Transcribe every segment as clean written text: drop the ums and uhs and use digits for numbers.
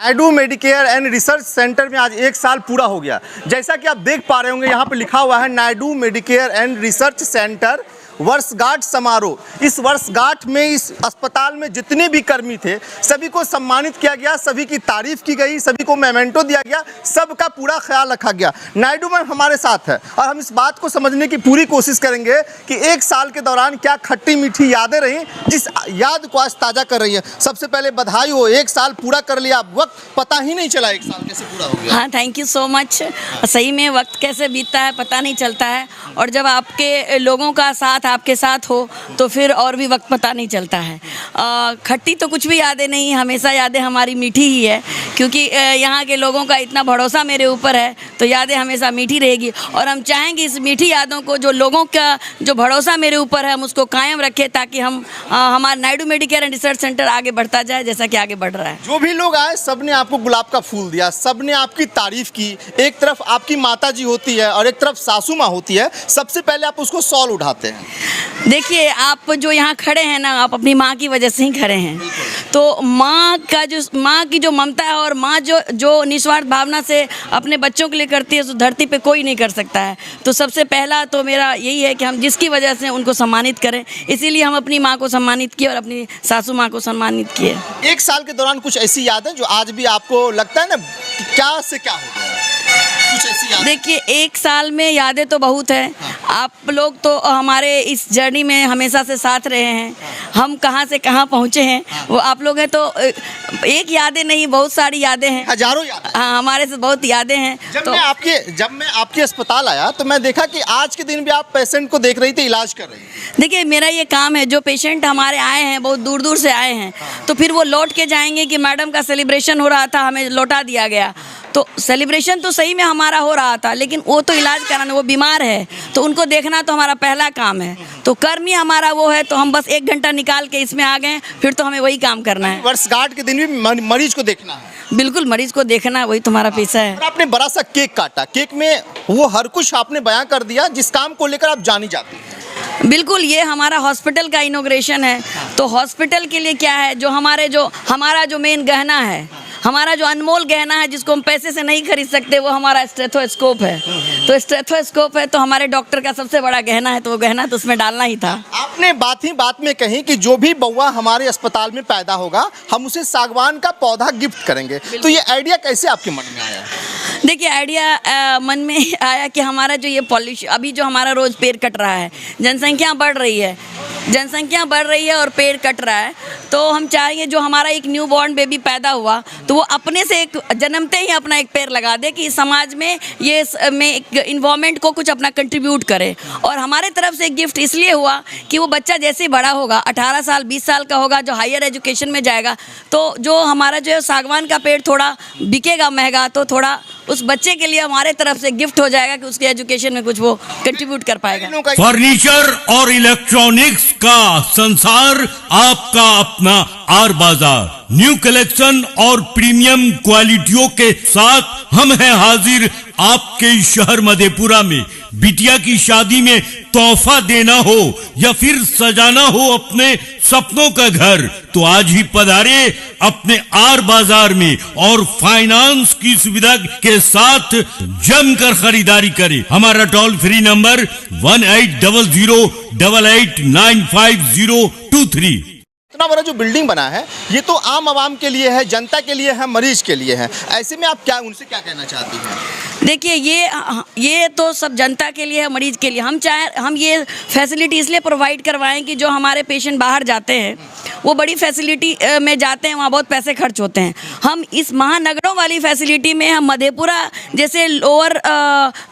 Naidu Medicare and research centre में आज 1 साल पूरा हो गया। जैसा कि आप देख पा रहे होंगे यहाँ पे लिखा हुआ है Naidu Medicare and research centre वर्षगांठ समारोह। इस वर्षगांठ में इस अस्पताल में जितने भी कर्मी थे सभी को सम्मानित किया गया, सभी की तारीफ की गई, सभी को मेमेंटो दिया गया, सबका पूरा ख्याल रखा गया। नायडू मैम हमारे साथ है और हम इस बात को समझने की पूरी कोशिश करेंगे कि 1 साल के दौरान क्या खट्टी मीठी यादें रहीं जिस याद को आज ताज़ा कर रही है। सबसे पहले बधाई हो, 1 साल पूरा कर लिया, वक्त पता ही नहीं चला 1 साल कैसे पूरा हो गया। हाँ, थैंक यू सो मच। सही में वक्त कैसे बीतता है पता नहीं चलता है, और जब आपके लोगों का साथ आपके साथ हो तो फिर और भी वक्त पता नहीं चलता है। खट्टी तो कुछ भी यादें नहीं, हमेशा यादें हमारी मीठी ही है, क्योंकि यहाँ के लोगों का इतना भरोसा मेरे ऊपर है तो यादें हमेशा मीठी रहेगी। और हम चाहेंगे इस मीठी यादों को, जो लोगों का जो भरोसा मेरे ऊपर है, हम उसको कायम रखें ताकि हम हमारा Naidu Medicare and research centre आगे बढ़ता जाए जैसा कि आगे बढ़ रहा है। जो भी लोग आए सब ने आपको गुलाब का फूल दिया, सब ने आपकी तारीफ की। एक तरफ आपकी माता जी होती है और एक तरफ सासू माँ होती है, सबसे पहले आप उसको सॉल उठाते हैं। देखिए, आप जो यहाँ खड़े हैं ना, आप अपनी माँ की वजह से ही खड़े हैं। तो माँ की जो ममता है और माँ जो निस्वार्थ भावना से अपने बच्चों के लिए करती है, तो धरती पे कोई नहीं कर सकता है। तो सबसे पहला तो मेरा यही है कि हम जिसकी वजह से उनको सम्मानित करें, इसीलिए हम अपनी माँ को सम्मानित किए और अपनी सासू माँ को सम्मानित किए। 1 साल के दौरान कुछ ऐसी यादें जो आज भी आपको लगता है ना क्या से क्या हो गया, कुछ ऐसी यादें? देखिए, 1 साल में यादें तो बहुत है। आप लोग तो हमारे इस जर्नी में हमेशा से साथ रहे हैं, हम कहाँ से कहाँ पहुँचे हैं वो आप लोग हैं। तो एक यादें नहीं, बहुत सारी यादें हैं, हजारों यादें। हाँ, हमारे से बहुत यादें हैं। जब मैं आपके अस्पताल आया तो मैं देखा कि आज के दिन भी आप पेशेंट को देख रही थी, इलाज कर रही थी। देखिए, मेरा ये काम है, जो पेशेंट हमारे आए हैं बहुत दूर दूर से आए हैं, तो फिर वो लौट के जाएंगे कि मैडम का सेलिब्रेशन हो रहा था, हमें लौटा दिया गया। तो सेलिब्रेशन तो सही में हमारा हो रहा था, लेकिन वो तो इलाज कराना, वो बीमार है तो उनको देखना तो हमारा पहला काम है। तो कर्म ही हमारा वो है, तो हम बस 1 घंटा निकाल के इसमें आ गए, फिर तो हमें वही काम करना है। वर्षगांठ के दिन भी मरीज को देखना है। बिल्कुल, मरीज को देखना वही तुम्हारा पेशा है। और आपने बड़ा सा केक काटा, केक में वो हर कुछ आपने बयां कर दिया जिस काम को लेकर आप जानी जाती हैं। बिल्कुल, ये हमारा हॉस्पिटल का इनॉग्रेशन है। तो हॉस्पिटल के लिए क्या है, जो हमारा जो मेन गहना है, हमारा जो अनमोल गहना है जिसको हम पैसे से नहीं खरीद सकते, वो हमारा स्टेथोस्कोप है। तो स्टेथोस्कोप है तो हमारे डॉक्टर का सबसे बड़ा गहना है, तो वो गहना तो उसमें डालना ही था। आपने बात में कही कि जो भी बउआ हमारे अस्पताल में पैदा होगा हम उसे सागवान का पौधा गिफ्ट करेंगे। तो ये आइडिया कैसे आपके मन में आया? देखिए, आइडिया मन में आया कि हमारा जो ये पॉल्यूशन, अभी जो हमारा रोज़ पेड़ कट रहा है, जनसंख्या बढ़ रही है और पेड़ कट रहा है, तो हम चाहेंगे जो हमारा एक न्यू बॉर्न बेबी पैदा हुआ तो वो अपने से एक जन्मते ही अपना एक पेड़ लगा दे कि समाज में ये एक इन्वायरमेंट को कुछ अपना कंट्रीब्यूट करे। और हमारे तरफ से एक गिफ्ट इसलिए हुआ कि वो बच्चा जैसे ही बड़ा होगा, 18 साल 20 साल का होगा, जो हायर एजुकेशन में जाएगा, तो जो हमारा जो सागवान का पेड़ थोड़ा बिकेगा महंगा, तो थोड़ा उस बच्चे के लिए हमारे तरफ से गिफ्ट हो जाएगा कि उसके एजुकेशन में कुछ वो कंट्रीब्यूट कर पाएगा। फर्नीचर और इलेक्ट्रॉनिक्स का संसार, आपका अपना आर बाजार। न्यू कलेक्शन और प्रीमियम क्वालिटियों के साथ हम हैं हाजिर आपके शहर मधेपुरा में। बिटिया की शादी में तोहफा देना हो या फिर सजाना हो अपने सपनों का घर, तो आज ही पधारे अपने आर बाजार में और फाइनेंस की सुविधा के साथ जमकर खरीदारी करें। हमारा टोल फ्री नंबर 1800889523। इतना बड़ा जो बिल्डिंग बना है ये तो आम आवाम के लिए है, जनता के लिए है, मरीज के लिए है। ऐसे में आप उनसे क्या कहना चाहती हैं? देखिए, ये तो सब जनता के लिए है, मरीज के लिए। हम ये फैसिलिटी इसलिए प्रोवाइड करवाएं कि जो हमारे पेशेंट बाहर जाते हैं वो बड़ी फैसिलिटी में जाते हैं, वहाँ बहुत पैसे खर्च होते हैं। हम इस महानगरों वाली फैसिलिटी में हम मधेपुरा जैसे लोअर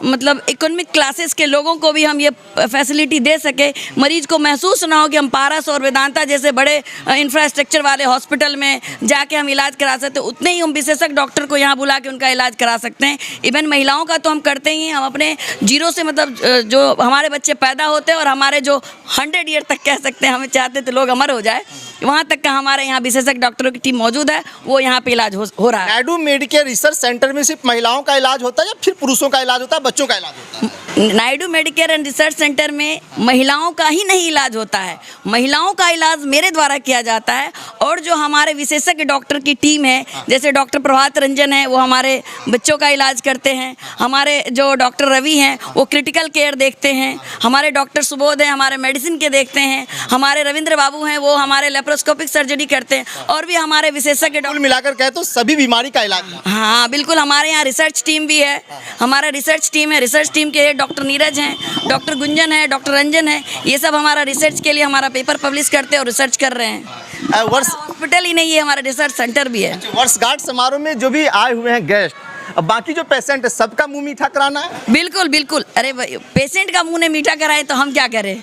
मतलब इकोनॉमिक क्लासेस के लोगों को भी हम ये फैसिलिटी दे सके, मरीज को महसूस ना हो कि हम पारस और वेदांता जैसे बड़े इंफ्रास्ट्रक्चर वाले हॉस्पिटल में जाके हम इलाज करा सकते हैं, उतने ही हम विशेषज्ञ डॉक्टर को यहाँ बुला के उनका इलाज करा सकते हैं। इवन महिलाओं का तो हम करते ही, हम अपने जीरो से मतलब जो हमारे बच्चे पैदा होते हैं और हमारे जो 100 ईयर तक कह सकते हैं हमें चाहते तो लोग अमर हो जाए, वहाँ तक का हमारे यहाँ विशेषज्ञ डॉक्टरों की टीम मौजूद है, वो यहाँ पे इलाज हो रहा है। नायडू मेडिकेयर रिसर्च सेंटर में सिर्फ महिलाओं का इलाज होता है या फिर पुरुषों का इलाज होता है, बच्चों का इलाज होता है? Naidu Medicare and research centre में महिलाओं का ही नहीं इलाज होता है, महिलाओं का इलाज मेरे द्वारा किया जाता है। और जो हमारे विशेषज्ञ डॉक्टर की टीम है, जैसे डॉक्टर प्रभात रंजन है, वो हमारे बच्चों का इलाज करते हैं। हमारे जो डॉक्टर रवि हैं, वो क्रिटिकल केयर देखते हैं। हमारे डॉक्टर सुबोध हैं, हमारे मेडिसिन के देखते हैं। हमारे रविंद्र बाबू हैं, वो हमारे लेप्रोस्कोपिक सर्जरी करते हैं। और भी हमारे विशेषज्ञ कुल मिलाकर कहे तो सभी बीमारी का इलाज है। हाँ बिल्कुल, हमारे यहाँ रिसर्च टीम भी है। हमारा रिसर्च टीम है, रिसर्च टीम के डॉक्टर नीरज हैं, डॉक्टर गुंजन है, डॉक्टर रंजन है। ये सब हमारा रिसर्च के लिए हमारा पेपर पब्लिश करते हैं और रिसर्च कर रहे हैं। वर्ष हॉस्पिटल ही नहीं है, हमारा रिसर्च सेंटर भी है। वर्षगांठ समारोह में जो भी आए हुए हैं गेस्ट, अब बाकी जो पेशेंट है सबका मुंह मीठा कराना है। बिल्कुल बिल्कुल, अरे भाई पेशेंट का मुंह ने मीठा कराए तो हम क्या करें?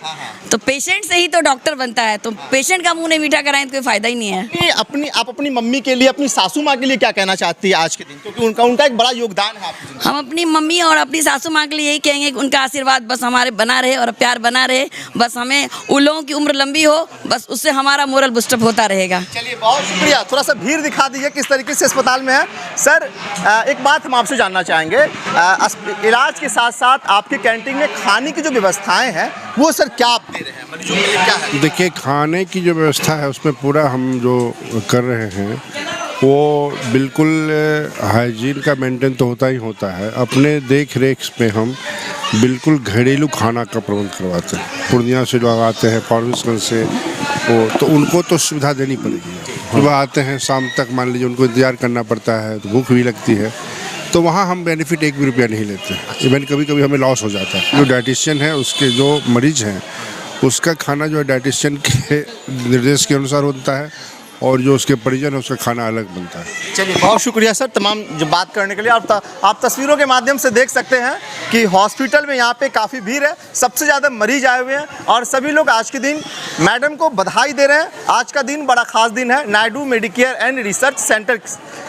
तो पेशेंट से ही तो डॉक्टर बनता है, तो पेशेंट का मुंह ने मीठा कराए तो कोई फायदा ही नहीं है। कि आप अपनी मम्मी के लिए, अपनी सासू माँ के लिए क्या कहना चाहती है आज के दिन, क्योंकि उनका एक बड़ा योगदान है आपकी जिंदगी में। हम अपनी मम्मी और अपनी सासू माँ के लिए यही कहेंगे कि उनका आशीर्वाद बस हमारे बना रहे और प्यार बना रहे। बस हमें उन लोगों की उम्र लंबी हो, बस उससे हमारा मोरल बूस्टअप होता रहेगा। चलिए बहुत शुक्रिया। थोड़ा सा भीड़ दिखा दीजिए किस तरीके से अस्पताल में है। सर एक बात हम आपसे जानना चाहेंगे, इलाज के साथ साथ आपके कैंटीन में खाने की जो व्यवस्थाएं हैं वो सर क्या आप दे रहे हैं मरीजों के लिए, क्या है? देखिए, खाने की जो व्यवस्था है उसमें पूरा हम जो कर रहे हैं वो बिल्कुल हाइजीन का मेंटेन तो होता ही होता है। अपने देख रेख में हम बिल्कुल घरेलू खाना का प्रबंध करवाते हैं। पूर्णिया से लोग आते हैं, फारबिसगंज से, वो तो उनको तो सुविधा देनी पड़ेगी। सुबह आते हैं, शाम तक मान लीजिए उनको इंतजार करना पड़ता है, तो भूख भी लगती है। तो वहाँ हम बेनिफिट एक भी रुपया नहीं लेते। इवन कभी कभी हमें लॉस हो जाता है। जो डाइटिशियन है, उसके जो मरीज हैं, उसका खाना जो है डाइटिशियन के निर्देश के अनुसार होता है, और जो उसके परिजन है उसका खाना अलग बनता है। चलिए बहुत शुक्रिया सर तमाम जो बात करने के लिए। आप तस्वीरों के माध्यम से देख सकते हैं कि हॉस्पिटल में यहाँ पे काफ़ी भीड़ है, सबसे ज़्यादा मरीज आए हुए हैं और सभी लोग आज के दिन मैडम को बधाई दे रहे हैं। आज का दिन बड़ा खास दिन है Naidu Medicare and research centre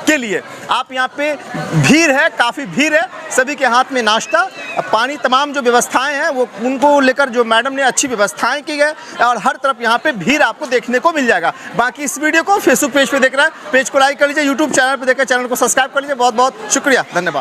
के लिए। आप यहाँ पे भीड़ है, काफ़ी भीड़ है, सभी के हाथ में नाश्ता, पानी, तमाम जो व्यवस्थाएं हैं वो उनको लेकर जो मैडम ने अच्छी व्यवस्थाएं की है और हर तरफ यहाँ पे भीड़ आपको देखने को मिल जाएगा। बाकी इस वीडियो को फेसबुक पेज पे देख रहा है, पेज को लाइक कर लीजिए, यूट्यूब चैनल पे देखकर चैनल को सब्सक्राइब कर लीजिए। बहुत बहुत शुक्रिया, धन्यवाद।